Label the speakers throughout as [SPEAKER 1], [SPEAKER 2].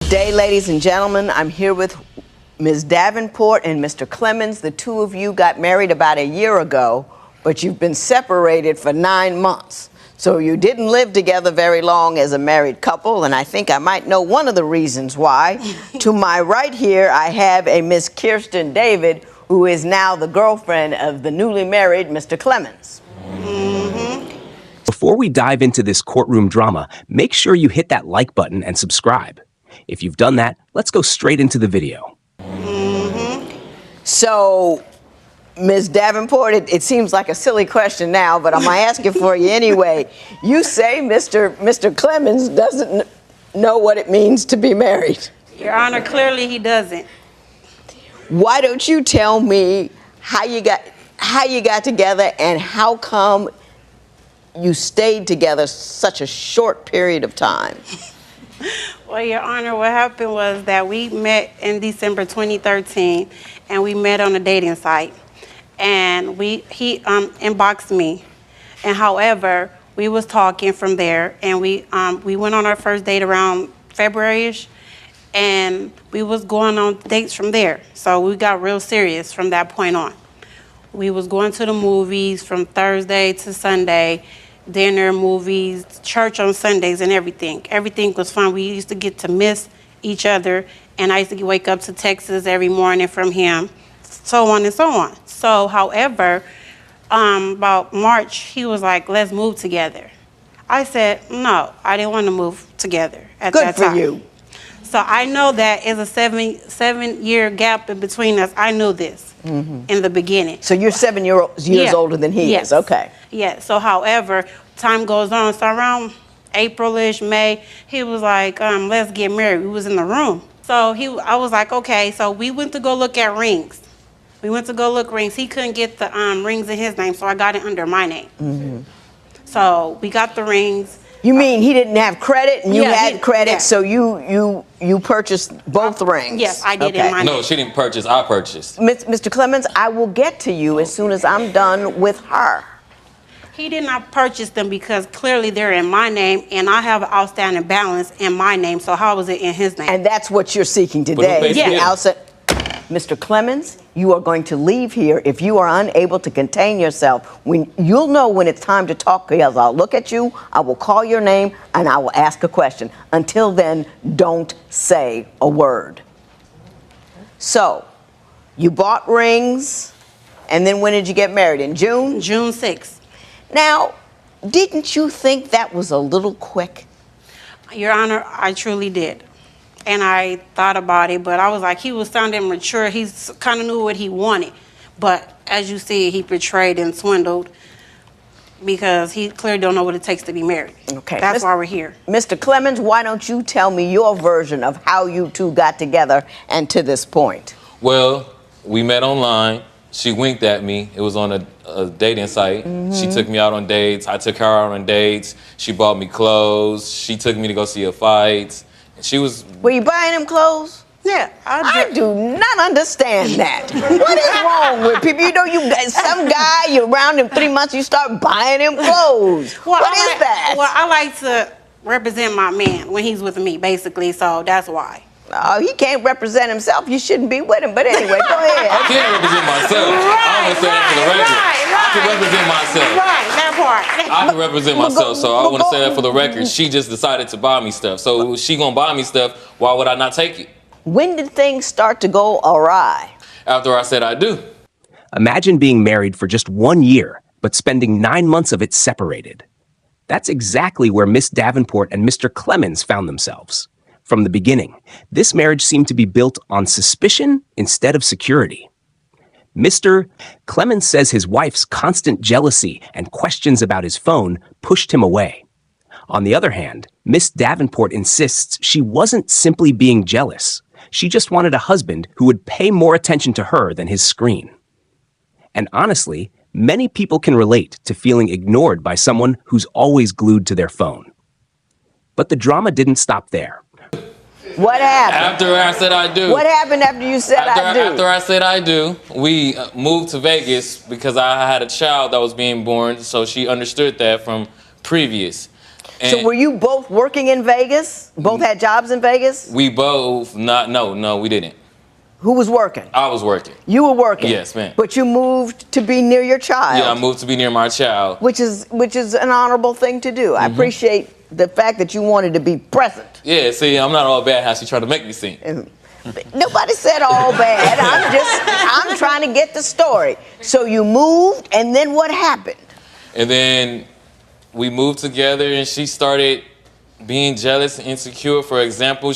[SPEAKER 1] Today, ladies and gentlemen, I'm here with Ms. Davenport and Mr. Clemens. The two of you got married about a year ago, but you've been separated for 9 months. So you didn't live together very long as a married couple, and I think I might know one of the reasons why. To my right here, I have a Miss Kirsten David, who is now the girlfriend of the newly married Mr. Clemens.
[SPEAKER 2] Before we dive into this courtroom drama, make sure you hit that like button and subscribe. If you've done that, let's go straight into the video.
[SPEAKER 1] So, Ms. Davenport, it seems like a silly question now, but I'm going to ask it for you anyway. You say Mr. Clemens doesn't know what it means to be married.
[SPEAKER 3] Your Honor, clearly he doesn't.
[SPEAKER 1] Why don't you tell me how you got together and how come you stayed together such a short period of time?
[SPEAKER 3] Well, Your Honor, what happened was that we met in December 2013, and we met on a dating site. And he inboxed me, and however, we was talking from there, and we went on our first date around February-ish, and we was going on dates from there. So we got real serious from that point on. We was going to the movies from Thursday to Sunday, dinner, movies, church on Sundays, and everything. Everything was fun. We used to get to miss each other, and I used to wake up to texts every morning from him, so on and so on. So, however, about March, he was like, let's move together. I said, no, I didn't want to move together at that time.
[SPEAKER 1] Good for you.
[SPEAKER 3] So I know that is a seven-year gap in between us. I knew this in the beginning.
[SPEAKER 1] So you're 7 years older than he is, okay.
[SPEAKER 3] Yeah, so however, time goes on. So around April-ish, May, he was like, let's get married. We was in the room. So I was like, okay. So we went to go look at rings. We went to go look rings. He couldn't get the rings in his name, so I got it under my name. So we got the rings.
[SPEAKER 1] You mean he didn't have credit and you had credit,
[SPEAKER 3] yeah.
[SPEAKER 1] so you purchased both rings?
[SPEAKER 3] Yes, I did in my name.
[SPEAKER 4] No, she didn't purchase. I purchased.
[SPEAKER 1] Mr. Clemens, I will get to you as soon as I'm done with her.
[SPEAKER 3] He did not purchase them because clearly they're in my name, and I have an outstanding balance in my name, so how was it in his name?
[SPEAKER 1] And that's what you're seeking today. Mr. Clemens, you are going to leave here if you are unable to contain yourself. You'll know when it's time to talk, because I'll look at you, I will call your name, and I will ask a question. Until then, don't say a word. So, you bought rings, and then when did you get married? In June?
[SPEAKER 3] June 6th.
[SPEAKER 1] Now, didn't you think that was a little quick?
[SPEAKER 3] Your Honor, I truly did. And I thought about it, but I was like, he was sounding mature. He kind of knew what he wanted. But as you see, he betrayed and swindled because he clearly don't know what it takes to be married.
[SPEAKER 1] Okay.
[SPEAKER 3] That's why we're here.
[SPEAKER 1] Mr. Clemens, why don't you tell me your version of how you two got together and to this point?
[SPEAKER 4] Well, we met online. She winked at me. It was on a dating site. She took me out on dates. I took her out on dates. She bought me clothes. She took me to go see a fight. She was...
[SPEAKER 1] Were you buying him clothes?
[SPEAKER 3] Yeah.
[SPEAKER 1] I do not understand that. What is wrong with people? You know, some guy, you're around him 3 months, you start buying him clothes.
[SPEAKER 3] Well,
[SPEAKER 1] what is that?
[SPEAKER 3] Well, I like to represent my man when he's with me, basically, so that's why.
[SPEAKER 1] Oh, he can't represent himself. You shouldn't be with him. But anyway, go ahead.
[SPEAKER 4] I can't represent myself. I want to say that for the record. I can represent myself.
[SPEAKER 3] Right, that part.
[SPEAKER 4] I can represent myself, so I want to say that for the record. She just decided to buy me stuff. So if she gonna buy me stuff, why would I not take it?
[SPEAKER 1] When did things start to go awry?
[SPEAKER 4] After I said I do.
[SPEAKER 2] Imagine being married for just 1 year, but spending 9 months of it separated. That's exactly where Miss Davenport and Mr. Clemens found themselves. From the beginning, this marriage seemed to be built on suspicion instead of security. Mr. Clemens says his wife's constant jealousy and questions about his phone pushed him away. On the other hand, Miss Davenport insists she wasn't simply being jealous. She just wanted a husband who would pay more attention to her than his screen. And honestly, many people can relate to feeling ignored by someone who's always glued to their phone. But the drama didn't stop there.
[SPEAKER 1] What happened?
[SPEAKER 4] After I said I do.
[SPEAKER 1] What happened after you said I do?
[SPEAKER 4] After I said I do, we moved to Vegas because I had a child that was being born, so she understood that from previous.
[SPEAKER 1] So
[SPEAKER 4] And
[SPEAKER 1] were you both working in Vegas? Both had jobs in Vegas?
[SPEAKER 4] we both no, we didn't.
[SPEAKER 1] Who was working?
[SPEAKER 4] I was working.
[SPEAKER 1] You were working.
[SPEAKER 4] Yes, ma'am.
[SPEAKER 1] But you moved to be near your child.
[SPEAKER 4] Yeah, I moved to be near my child.
[SPEAKER 1] Which is an honorable thing to do. I appreciate the fact that you wanted to be present.
[SPEAKER 4] Yeah, see, I'm not all bad how she tried to make me seem.
[SPEAKER 1] Nobody said all bad. I'm trying to get the story. So you moved, and then what happened?
[SPEAKER 4] And then we moved together, and she started being jealous and insecure. For example,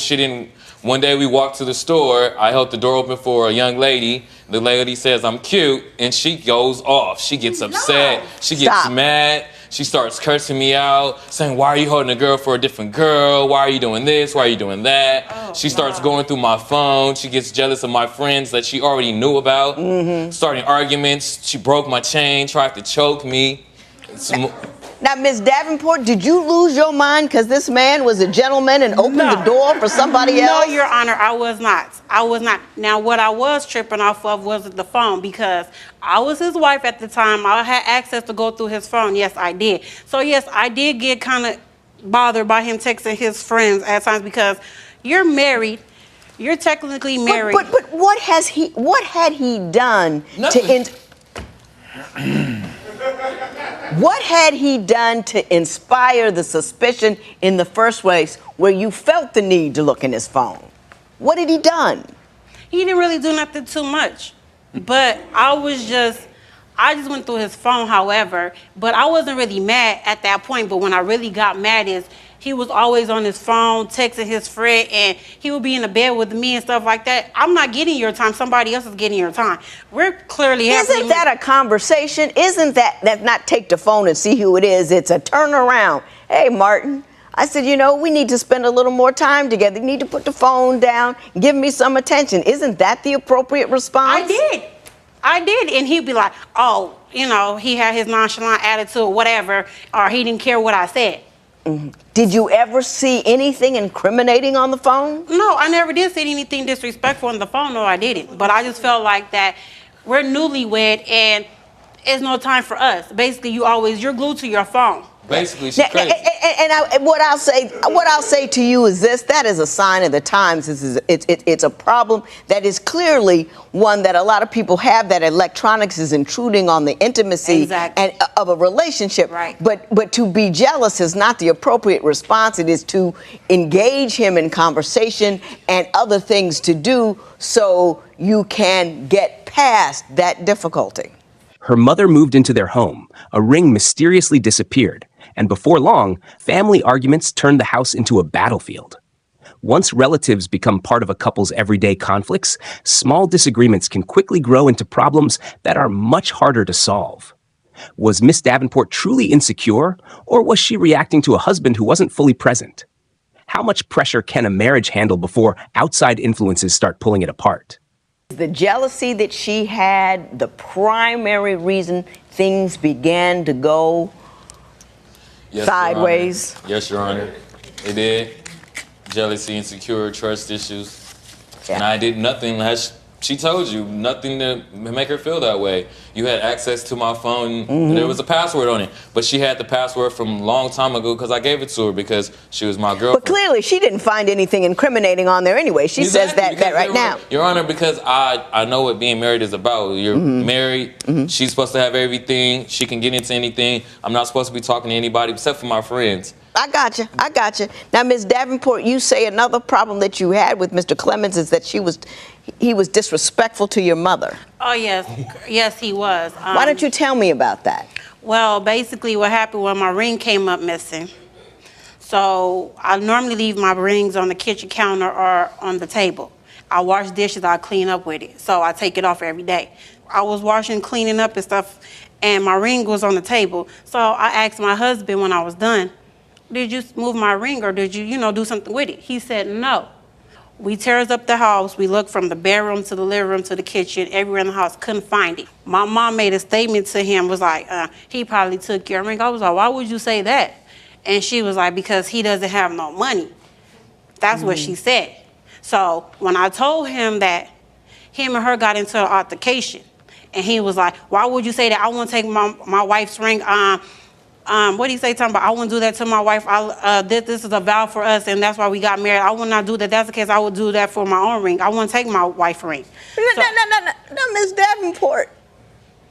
[SPEAKER 4] one day we walked to the store. I held the door open for a young lady. The lady says I'm cute, and she goes off. She gets upset. She gets mad. She starts cursing me out, saying, why are you holding a girl for a different girl? Why are you doing this? Why are you doing that? She starts going through my phone. She gets jealous of my friends that she already knew about. Starting arguments. She broke my chain, tried to choke me.
[SPEAKER 1] Now, Ms. Davenport, did you lose your mind because this man was a gentleman and opened the door for somebody else?
[SPEAKER 3] No, Your Honor, I was not. I was not. Now, what I was tripping off of was the phone, because I was his wife at the time. I had access to go through his phone. Yes, I did. So, yes, I did get kind of bothered by him texting his friends at times, because you're married. You're technically married.
[SPEAKER 1] But what had he done
[SPEAKER 4] Nothing.
[SPEAKER 1] What had he done to inspire the suspicion in the first place where you felt the need to look in his phone? What had he done?
[SPEAKER 3] He didn't really do nothing too much. But I just went through his phone, however, but I wasn't really mad at that point. But when I really got mad is he was always on his phone, texting his friend, and he would be in the bed with me and stuff like that. I'm not getting your time. Somebody else is getting your time. We're clearly happily
[SPEAKER 1] Isn't that a conversation? Isn't that not take the phone and see who it is? It's a turnaround. Hey, Martin. I said, we need to spend a little more time together. You need to put the phone down, give me some attention. Isn't that the appropriate response?
[SPEAKER 3] I did. And he'd be like, oh, he had his nonchalant attitude, whatever, or he didn't care what I said.
[SPEAKER 1] Did you ever see anything incriminating on the phone?
[SPEAKER 3] No, I never did see anything disrespectful on the phone. No, I didn't. But I just felt like that we're newlywed and it's no time for us. Basically, you're glued to your phone.
[SPEAKER 4] Basically, she's crazy.
[SPEAKER 1] What I'll say to you is this: that is a sign of the times. It's a problem that is clearly one that a lot of people have. That electronics is intruding on the intimacy of a relationship.
[SPEAKER 3] Right.
[SPEAKER 1] But to be jealous is not the appropriate response. It is to engage him in conversation and other things to do so you can get past that difficulty.
[SPEAKER 2] Her mother moved into their home. A ring mysteriously disappeared. And before long, family arguments turned the house into a battlefield. Once relatives become part of a couple's everyday conflicts, small disagreements can quickly grow into problems that are much harder to solve. Was Miss Davenport truly insecure, or was she reacting to a husband who wasn't fully present? How much pressure can a marriage handle before outside influences start pulling it apart?
[SPEAKER 1] The jealousy that she had, the primary reason things began to go sideways.
[SPEAKER 4] Yes, Your Honor. It did. Jealousy, insecure, trust issues.
[SPEAKER 1] Yeah.
[SPEAKER 4] And I did nothing, as she told you, nothing to make her feel that way. You had access to my phone. There was a password on it. But she had the password from a long time ago because I gave it to her because she was my girlfriend.
[SPEAKER 1] But clearly she didn't find anything incriminating on there anyway. She says that right now.
[SPEAKER 4] Your Honor, because I know what being married is about. You're married. She's supposed to have everything. She can get into anything. I'm not supposed to be talking to anybody except for my friends.
[SPEAKER 1] I got you. Now, Ms. Davenport, you say another problem that you had with Mr. Clemens is that he was disrespectful to your mother.
[SPEAKER 3] Oh, yes. Yes, he was.
[SPEAKER 1] Why don't you tell me about that?
[SPEAKER 3] Well, basically what happened when my ring came up missing. So I normally leave my rings on the kitchen counter or on the table. I wash dishes, I clean up with it. So I take it off every day. I was washing, cleaning up and stuff, and my ring was on the table. So I asked my husband when I was done, did you move my ring or did you, do something with it? He said no. We tears up the house. We looked from the bedroom to the living room to the kitchen, everywhere in the house, couldn't find it. My mom made a statement to him, was like, he probably took your ring. I was like, why would you say that? And she was like, because he doesn't have no money. That's what she said. So when I told him that, him and her got into an altercation. And he was like, why would you say that? I want to take my wife's ring. what did he say? Talking about, I wouldn't do that to my wife. This is a vow for us, and that's why we got married. I would not do that. That's the case. I would do that for my own ring. I wouldn't take my wife's ring.
[SPEAKER 1] No, Miss Davenport.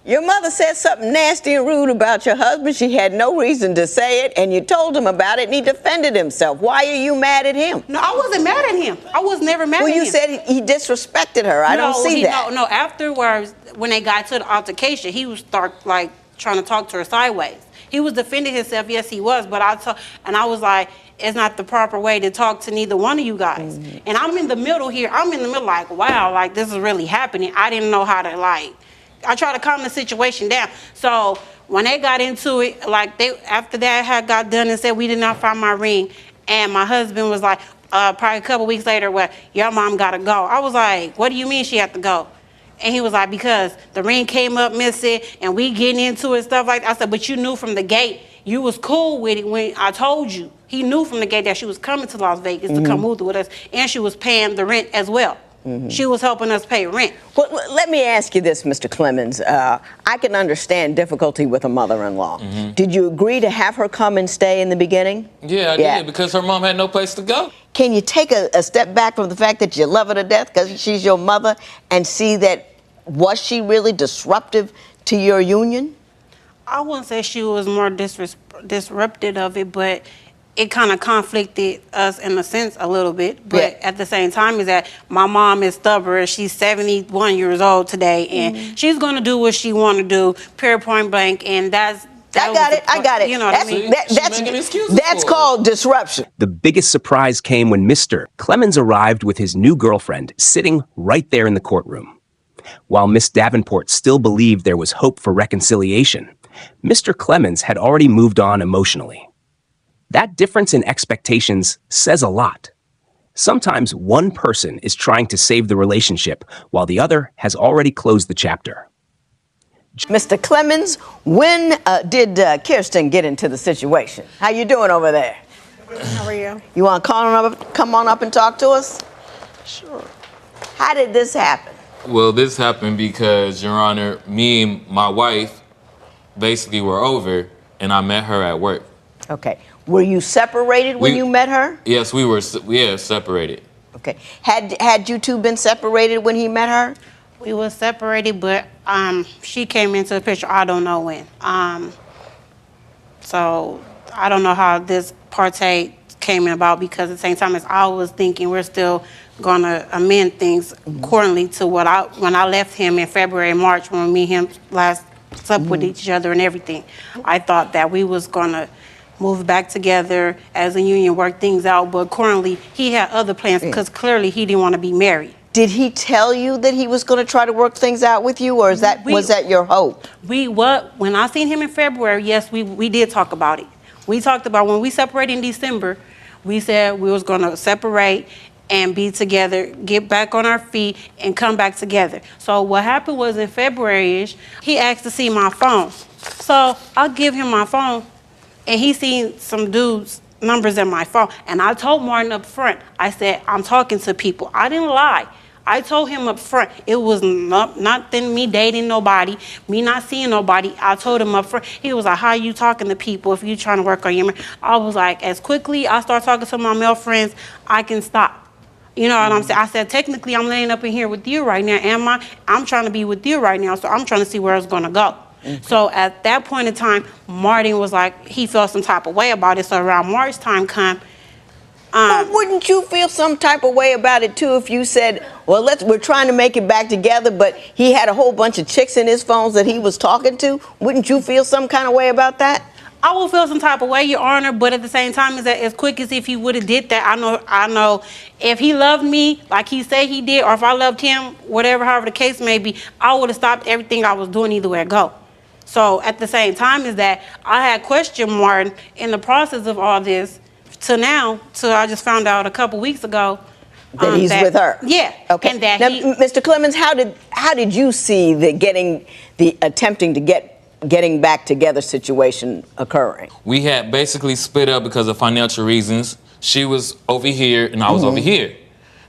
[SPEAKER 1] Your mother said something nasty and rude about your husband. She had no reason to say it, and you told him about it, and he defended himself. Why are you mad at him?
[SPEAKER 3] No, I wasn't mad at him. I was never mad at him.
[SPEAKER 1] Well, you said he disrespected her. I don't see that.
[SPEAKER 3] No, afterwards, when they got to the altercation, he was trying to talk to her sideways. He was defending himself. Yes, he was. But I was like, it's not the proper way to talk to neither one of you guys. Mm-hmm. And I'm in the middle here. I'm in the middle like, wow, like this is really happening. I didn't know how to I try to calm the situation down. So when they got into it, after that had got done and said we did not find my ring, and my husband was like, probably a couple weeks later, well, your mom gotta go. I was like, what do you mean she had to go? And he was like, because the ring came up missing and we getting into it, stuff like that. I said, but you knew from the gate, you was cool with it when I told you. He knew from the gate that she was coming to Las Vegas to come move with us, and she was paying the rent as well. Mm-hmm. She was helping us pay rent.
[SPEAKER 1] Well, let me ask you this, Mr. Clemens. I can understand difficulty with a mother-in-law. Mm-hmm. Did you agree to have her come and stay in the beginning?
[SPEAKER 4] Yeah, I did, because her mom had no place to go.
[SPEAKER 1] Can you take a step back from the fact that you love her to death because she's your mother and see that was she really disruptive to your union?
[SPEAKER 3] I wouldn't say she was more disruptive of it, but it kind of conflicted us in a sense a little bit. But at the same time is that my mom is stubborn. She's 71 years old today, and she's going to do what she want to do, period, point blank, and I got it. You know what I mean?
[SPEAKER 1] That's called disruption.
[SPEAKER 2] The biggest surprise came when Mr. Clemens arrived with his new girlfriend sitting right there in the courtroom. While Miss Davenport still believed there was hope for reconciliation, Mr. Clemens had already moved on emotionally. That difference in expectations says a lot. Sometimes one person is trying to save the relationship while the other has already closed the chapter.
[SPEAKER 1] Mr. Clemens, when did Kirsten get into the situation? How you doing over there?
[SPEAKER 3] How are you?
[SPEAKER 1] You want to come on up and talk to us?
[SPEAKER 3] Sure.
[SPEAKER 1] How did this happen?
[SPEAKER 4] Well, this happened because, Your Honor, me and my wife basically were over, and I met her at work.
[SPEAKER 1] Okay. Were you separated when you met her?
[SPEAKER 4] Yes, we were. Separated.
[SPEAKER 1] Okay. Had you two been separated when he met her?
[SPEAKER 3] We were separated, but she came into the picture. I don't know when. So I don't know how this partake came about, because at the same time as I was thinking we're still going to amend things accordingly to when I left him in February, March, when me and him last slept with each other and everything. I thought that we was going to move back together as a union, work things out, but currently he had other plans because clearly he didn't want to be married.
[SPEAKER 1] Did he tell you that he was going to try to work things out with you, or was that your hope?
[SPEAKER 3] When I seen him in February, yes, we did talk about it. We talked about when we separated in December, we said we was going to separate and be together, get back on our feet, and come back together. So what happened was in February-ish, he asked to see my phone. So I'll give him my phone, and he seen some dudes' numbers in my phone. And I told Martin up front, I said, I'm talking to people. I didn't lie. I told him up front, it was nothing me dating nobody, me not seeing nobody. I told him up front. He was like, how you talking to people if you trying to work on your man? I was like, as quickly I start talking to my male friends, I can stop. You know what I'm saying? I said, technically, I'm laying up in here with you right now, am I? I'm trying to be with you right now, so I'm trying to see where it's going to go. Okay. So at that point in time, Martin was like, he felt some type of way about it. So around March time come.
[SPEAKER 1] But wouldn't you feel some type of way about it too if you said, well, we're trying to make it back together, but he had a whole bunch of chicks in his phones that he was talking to? Wouldn't you feel some kind of way about that?
[SPEAKER 3] I would feel some type of way, Your Honor, but at the same time, is that as quick as if he would have did that, I know if he loved me like he said he did, or if I loved him, however the case may be, I would have stopped everything I was doing either way I go. So at the same time is that I had questioned Martin in the process of all this till I just found out a couple weeks ago
[SPEAKER 1] that he's with her.
[SPEAKER 3] Yeah.
[SPEAKER 1] Okay.
[SPEAKER 3] And that
[SPEAKER 1] now, Mr. Clemens, how did you see the attempting to getting back together situation occurring?
[SPEAKER 4] We had basically split up because of financial reasons. She was over here and I was over here.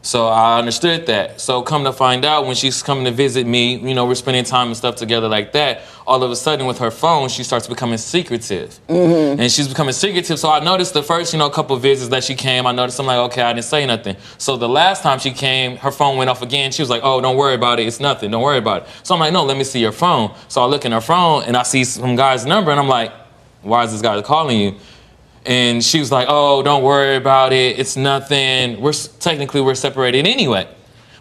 [SPEAKER 4] So I understood that. So come to find out, when she's coming to visit me, you know, we're spending time and stuff together like that, all of a sudden with her phone, she starts becoming secretive. And she's becoming secretive. So I noticed the first, you know, couple visits that she came, I noticed, I'm like, okay, I didn't say nothing. So the last time she came, her phone went off again. She was like, oh, don't worry about it. It's nothing. Don't worry about it. So I'm like, no, let me see your phone. So I look in her phone and I see some guy's number and I'm like, why is this guy calling you? And she was like, oh, don't worry about it. It's nothing. Technically, we're separated anyway.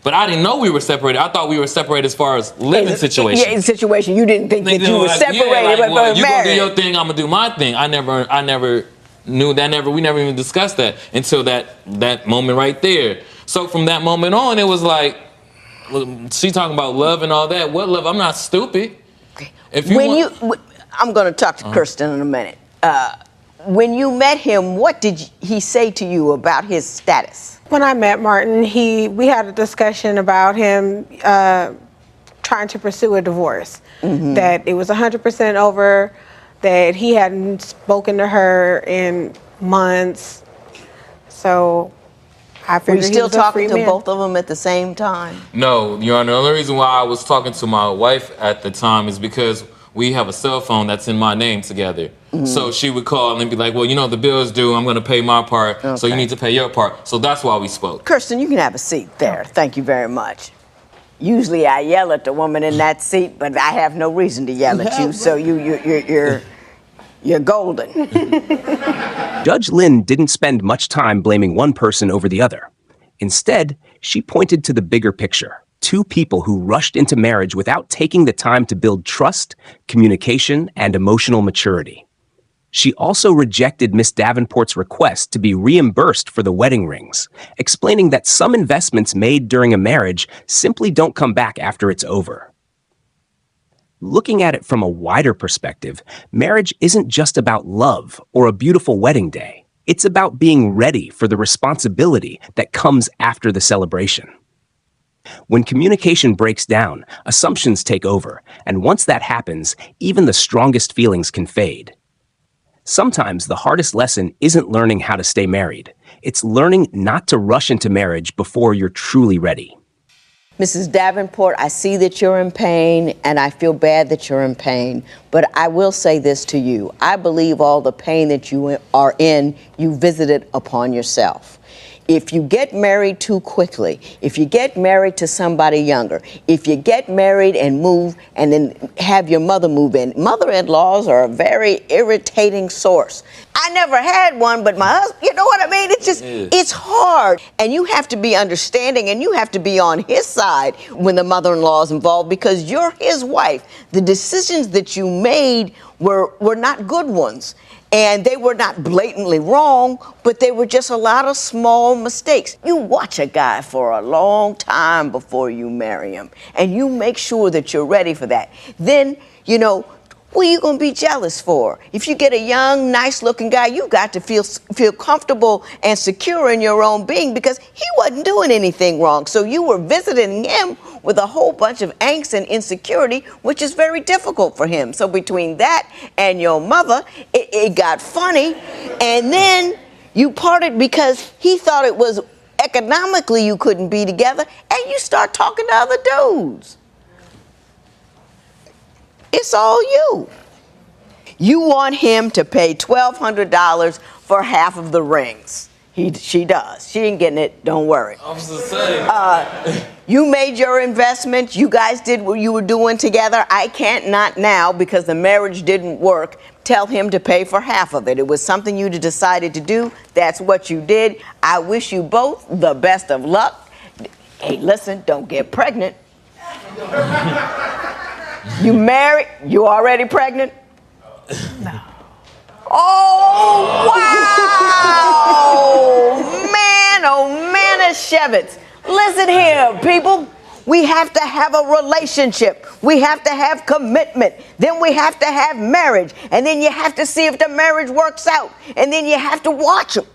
[SPEAKER 4] But I didn't know we were separated. I thought we were separated as far as living situation.
[SPEAKER 1] Yeah, situation. You didn't think that you were separated, but
[SPEAKER 4] well, you
[SPEAKER 1] married.
[SPEAKER 4] gonna do your thing, I'm gonna do my thing. I never knew that. We never even discussed that until that moment right there. So from that moment on, it was like, she talking about love and all that. What love? I'm not stupid. If you
[SPEAKER 1] I'm gonna talk to Kirsten in a minute. When you met him, what did he say to you about his status?
[SPEAKER 5] When I met Martin, we had a discussion about him trying to pursue a divorce. That it was 100% over, that he hadn't spoken to her in months. So I figured
[SPEAKER 1] Were you still
[SPEAKER 5] he was a
[SPEAKER 1] talking
[SPEAKER 5] free
[SPEAKER 1] to
[SPEAKER 5] man.
[SPEAKER 1] both of them at the same time?
[SPEAKER 4] No, Your Honor. The only reason why I was talking to my wife at the time is because we have a cell phone that's in my name together. So she would call and be like, well, you know, the bill's due. I'm going to pay my part, so you need to pay your part. So that's why we spoke.
[SPEAKER 1] Kirsten, you can have a seat there. Thank you very much. Usually I yell at the woman in that seat, but I have no reason to yell at you, so you're golden.
[SPEAKER 2] Judge Lynn didn't spend much time blaming one person over the other. Instead, she pointed to the bigger picture. Two people who rushed into marriage without taking the time to build trust, communication, and emotional maturity. She also rejected Miss Davenport's request to be reimbursed for the wedding rings, explaining that some investments made during a marriage simply don't come back after it's over. Looking at it from a wider perspective, marriage isn't just about love or a beautiful wedding day. It's about being ready for the responsibility that comes after the celebration. When communication breaks down, assumptions take over, and once that happens, even the strongest feelings can fade. Sometimes the hardest lesson isn't learning how to stay married. It's learning not to rush into marriage before you're truly ready.
[SPEAKER 1] Mrs. Davenport, I see that you're in pain, and I feel bad that you're in pain. But I will say this to you. I believe all the pain that you are in, you visited upon yourself. If you get married too quickly, if you get married to somebody younger, if you get married and move and then have your mother move in, mother-in-laws are a very irritating source. I never had one, but my husband, you know what I mean? It's just, it's hard. And you have to be understanding and you have to be on his side when the mother-in-law is involved because you're his wife. The decisions that you made were not good ones. And they were not blatantly wrong, but they were just a lot of small mistakes. You watch a guy for a long time before you marry him, and you make sure that you're ready for that. Then, you know, what are you going to be jealous for? If you get a young, nice-looking guy, you got to feel comfortable and secure in your own being because he wasn't doing anything wrong. So you were visiting him with a whole bunch of angst and insecurity, which is very difficult for him. So between that and your mother, it got funny. And then you parted because he thought it was economically you couldn't be together, and you start talking to other dudes. It's all you. You want him to pay $1,200 for half of the rings. She does. She ain't getting it. Don't worry.
[SPEAKER 4] I'm just saying.
[SPEAKER 1] You made your investment. You guys did what you were doing together. I can't not now because the marriage didn't work. Tell him to pay for half of it. It was something you decided to do. That's what you did. I wish you both the best of luck. Hey, listen, don't get pregnant. You married? You already pregnant? No. Oh, wow! Oh, man of Shevitz. Listen here, people. We have to have a relationship. We have to have commitment. Then we have to have marriage. And then you have to see if the marriage works out. And then you have to watch them.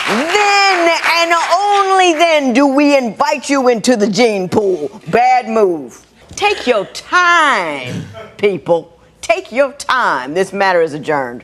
[SPEAKER 1] Then and only then do we invite you into the gene pool. Bad move. Take your time, people. Take your time. This matter is adjourned.